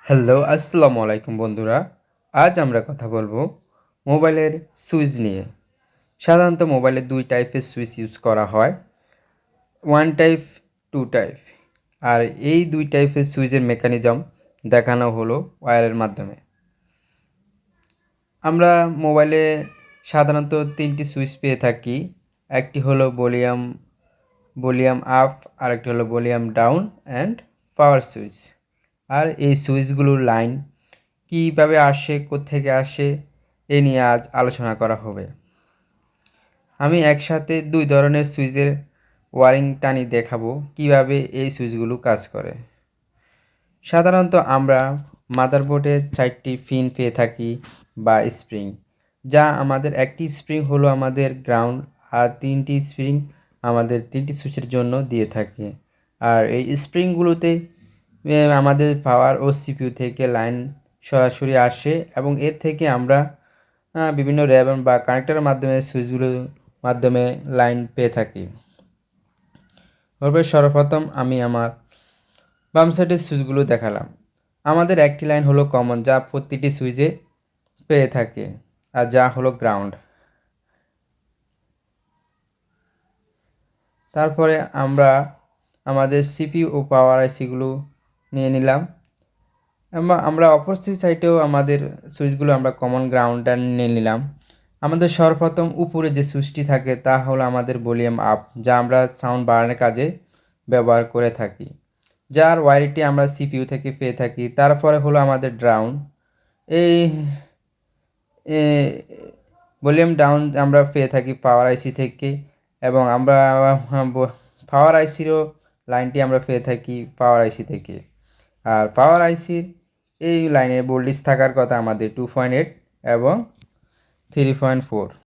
Hello, আসসালামু আলাইকুম বন্ধুরা। আজ আমরা কথা বলবো মোবাইলের সুইচ নিয়ে। সাধারণত মোবাইলে ২ টাইপের সুইচ ইউজ করা হয়। 1 টাইপ, 2 টাইপ। আর এই ২ টাইপের সুইচের মেকানিজম দেখানো হলো ওয়্যারের মাধ্যমে। আমরা মোবাইলে সাধারণত ৩টি সুইচ পেয়ে থাকি। একটি হলো ভলিউম আপ, আরেকটি হলো volume down and power switch. আর এই সুইচগুলোর লাইন কীভাবে আসে, কোত্থেকে আসে এ নিয়ে আজ আলোচনা করা হবে। আমি একসাথে ২ ধরনের সুইচের ওয়্যারিং টানি দেখাবো কিভাবে এই সুইচগুলো কাজ করে। সাধারণত আমরা মাদারবোর্ডে ৪টি পিন পেয়ে থাকি বা স্প্রিং, যা আমাদের একটি স্প্রিং হলো আমাদের গ্রাউন্ড আর ৩টি স্প্রিং আমাদের ৩টি সুইচের জন্য দিয়ে থাকে। আর এই স্প্রিংগুলোতে আমাদের পাওয়ার ও সিপিইউ থেকে লাইন সরাসরি আসে এবং এর থেকে আমরা বিভিন্ন র্যাম বা কানেক্টরের মাধ্যমে সুইচগুলোর মাধ্যমে লাইন পেয়ে থাকি। সর্বপ্রথম আমি আমার বাম সাইডের সুইচগুলো দেখালাম। আমাদের একটি লাইন হলো কমন, যা প্রতিটি সুইচে পেয়ে থাকে আর যা হলো গ্রাউন্ড। তারপরে আমরা আমাদের সিপিইউ ও পাওয়ার আইসিগুলো নিয়ে নিলাম। আমরা অপোজিট সাইডেও আমাদের সুইচগুলো আমরা কমন গ্রাউন্ডটা নিয়ে নিলাম। আমাদের সর্বপ্রথম উপরে যে সুইচটি থাকে তা হলো আমাদের ভলিউম আপ, যা আমরা সাউন্ড বাড়ানোর কাজে ব্যবহার করে থাকি, যার ওয়্যারটি আমরা সিপিইউ থেকে পেয়ে থাকি। তারপরে হলো আমাদের ডাউন। এই ভলিউম ডাউন আমরা পেয়ে থাকি পাওয়ার আইসি থেকে, এবং আমরা পাওয়ার আইসিরও লাইনটি আমরা পেয়ে থাকি পাওয়ার আইসি থেকে। আর পাওয়ার আইসির এই লাইনের ভোল্টেজ থাকার কথা আমাদের 2.8 এবং 3.4।